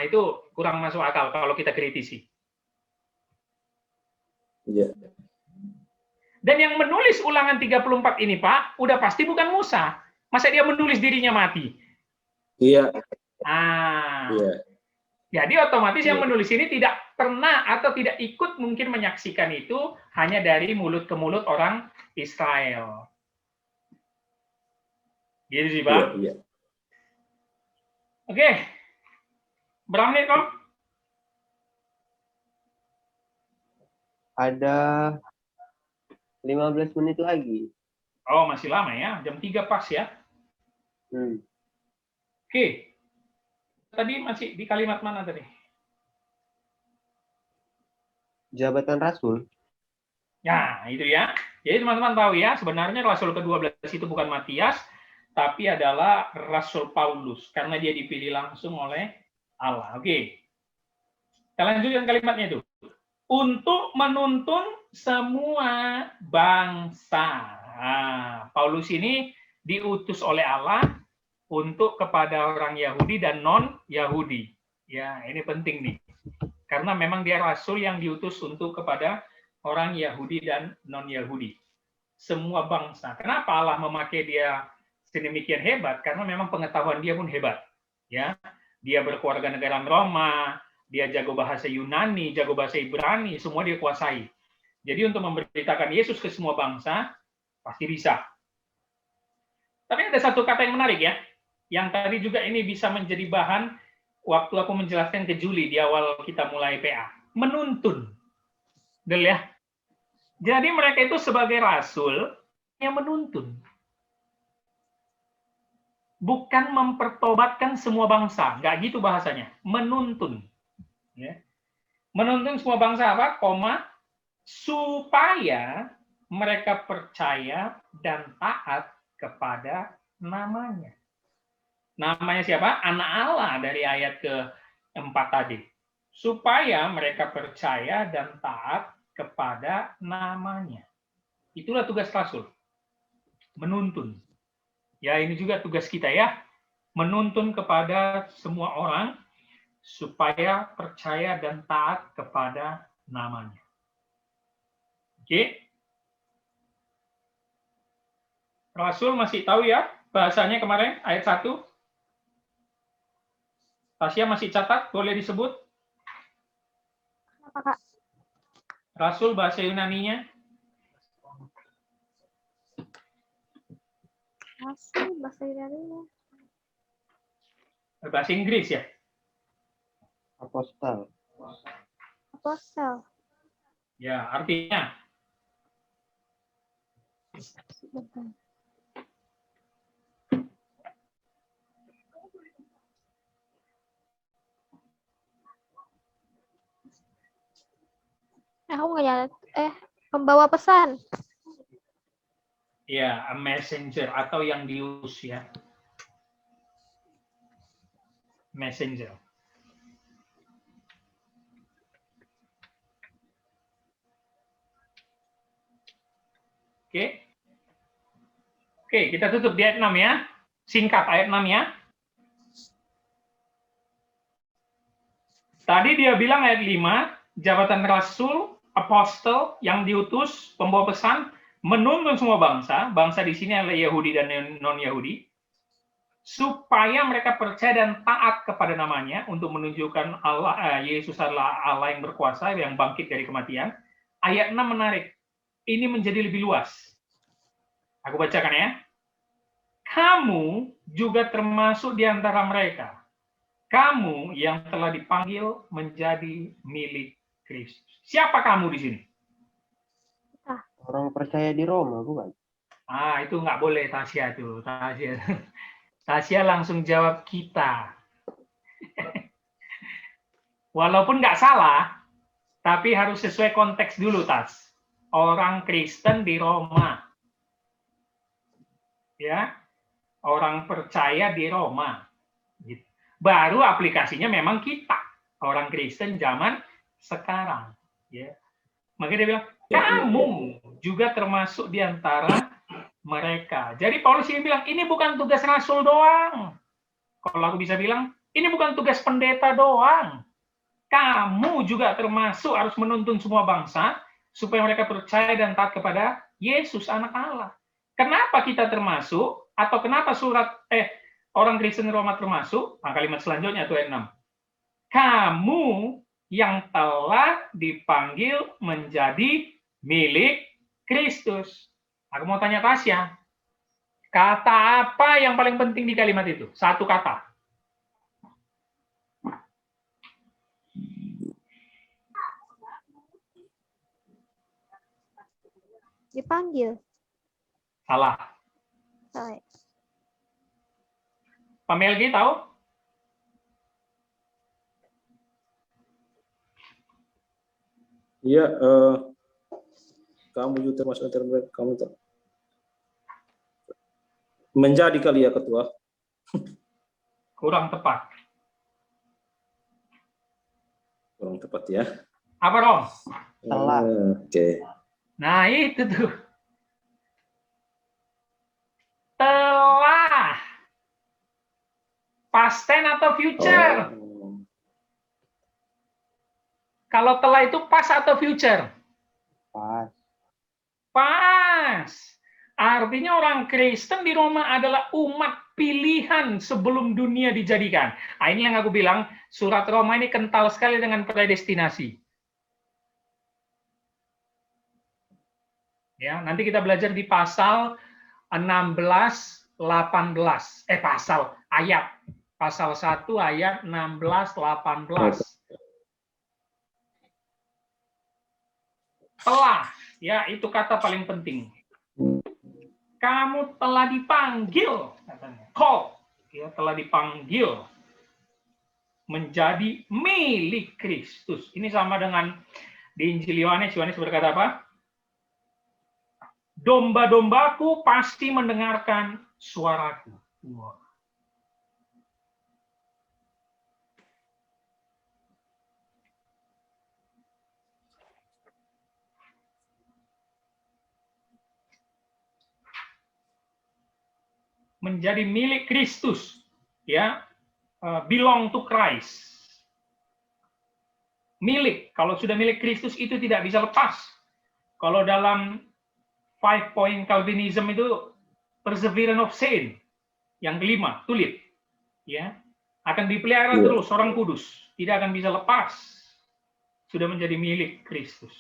Itu kurang masuk akal kalau kita kritisi. Iya. Dan yang menulis ulangan 34 ini, Pak, udah pasti bukan Musa. Masa dia menulis dirinya mati? Iya. Iya. Jadi otomatis yang menulis ini tidak pernah atau tidak ikut mungkin menyaksikan itu hanya dari mulut ke mulut orang Israel. Gitu sih, Pak. Iya. Oke. Berapa menit, Om? Ada 15 menit lagi. Oh, masih lama ya. Jam 3 pas ya. Oke. Tadi masih di kalimat mana tadi? Jabatan Rasul. Ya, itu ya. Jadi teman-teman tahu ya, sebenarnya Rasul ke-12 itu bukan Matias, tapi adalah Rasul Paulus. Karena dia dipilih langsung oleh Allah. Oke. Kita lanjutkan kalimatnya itu. Untuk menuntun semua bangsa. Paulus ini diutus oleh Allah untuk kepada orang Yahudi dan non-Yahudi. Ya, ini penting nih. Karena memang dia rasul yang diutus untuk kepada orang Yahudi dan non-Yahudi. Semua bangsa. Kenapa Allah memakai dia sedemikian hebat? Karena memang pengetahuan dia pun hebat. Ya, dia berkeluarga negaraan Roma, dia jago bahasa Yunani, jago bahasa Ibrani, semua dia kuasai. Jadi untuk memberitakan Yesus ke semua bangsa, pasti bisa. Tapi ada satu kata yang menarik ya, yang tadi juga ini bisa menjadi bahan waktu aku menjelaskan ke Juli di awal kita mulai PA. Menuntun. Betul ya? Jadi mereka itu sebagai rasul yang menuntun. Bukan mempertobatkan semua bangsa. Nggak gitu bahasanya. Menuntun. Ya. Menuntun semua bangsa apa? Supaya mereka percaya dan taat kepada namanya. Namanya siapa? Anak Allah dari ayat ke-4 tadi. Supaya mereka percaya dan taat kepada namanya. Itulah tugas rasul. Menuntun. Ya, ini juga tugas kita ya. Menuntun kepada semua orang supaya percaya dan taat kepada namanya. Oke. Rasul masih tahu ya bahasanya kemarin ayat 1? Tasya masih catat? Boleh disebut? Apa, Kak? Rasul bahasa Yunaninya? Rasul bahasa Yunani. Bahasa Inggris ya? Apostel. Apostel. Ya, artinya? Sebentar. Aku nggak nyala. Pembawa pesan. Ya, a messenger atau yang diutus ya. Messenger. Oke. Oke, kita tutup di ayat 6 ya. Singkat ayat 6 ya. Tadi dia bilang ayat 5, jabatan rasul, apostel yang diutus, pembawa pesan, menuntun semua bangsa, bangsa di sini adalah Yahudi dan non-Yahudi, supaya mereka percaya dan taat kepada namanya untuk menunjukkan Allah, Yesus adalah Allah yang berkuasa, yang bangkit dari kematian. Ayat 6 menarik. Ini menjadi lebih luas. Aku bacakan ya. Kamu juga termasuk di antara mereka. Kamu yang telah dipanggil menjadi milik Kristus. Siapa kamu di sini? Orang percaya di Roma, bukan? Itu nggak boleh Tasya tuh. Tasya langsung jawab kita. Walaupun nggak salah, tapi harus sesuai konteks dulu, Tas. Orang Kristen di Roma. Ya, orang percaya di Roma. Gitu. Baru aplikasinya memang kita, orang Kristen zaman sekarang. Ya. Makanya dia bilang, kamu juga termasuk di antara mereka. Jadi Paulus ini bilang, ini bukan tugas rasul doang. Kalau aku bisa bilang, ini bukan tugas pendeta doang. Kamu juga termasuk harus menuntun semua bangsa, supaya mereka percaya dan taat kepada Yesus, anak Allah. Kenapa kita termasuk, atau kenapa orang Kristen Roma termasuk? Kalimat selanjutnya itu ayat 6. Kamu yang telah dipanggil menjadi milik Kristus. Aku mau tanya Tasya, kata apa yang paling penting di kalimat itu? Satu kata. Dipanggil. Salah. Salah. Pak Melgi tahu? Iya, kamu juga termasuk antara mereka. Kamu menjadi kali ya ketua. Kurang tepat. Kurang tepat ya. Apa Rom? Telah. Oke. Nah itu tuh. Telah. Past tense atau future? Kalau telah itu past atau future? Pas. Pas. Artinya orang Kristen di Roma adalah umat pilihan sebelum dunia dijadikan. Nah, ini yang aku bilang, surat Roma ini kental sekali dengan predestinasi. Ya, nanti kita belajar di pasal 16, 18. Pasal 1 ayat 16, 18. Telah, ya itu kata paling penting. Kamu telah dipanggil, katanya. Call, ya telah dipanggil menjadi milik Kristus. Ini sama dengan di Injil Yohanes. Yohanes berkata apa? Domba-dombaku pasti mendengarkan suaraku. Wow. Menjadi milik Kristus, ya, belong to Christ. Milik, kalau sudah milik Kristus itu tidak bisa lepas. Kalau dalam 5 point Calvinism itu perseverance of saint, yang kelima, tulip, ya, akan dipelihara terus orang kudus, tidak akan bisa lepas. Sudah menjadi milik Kristus.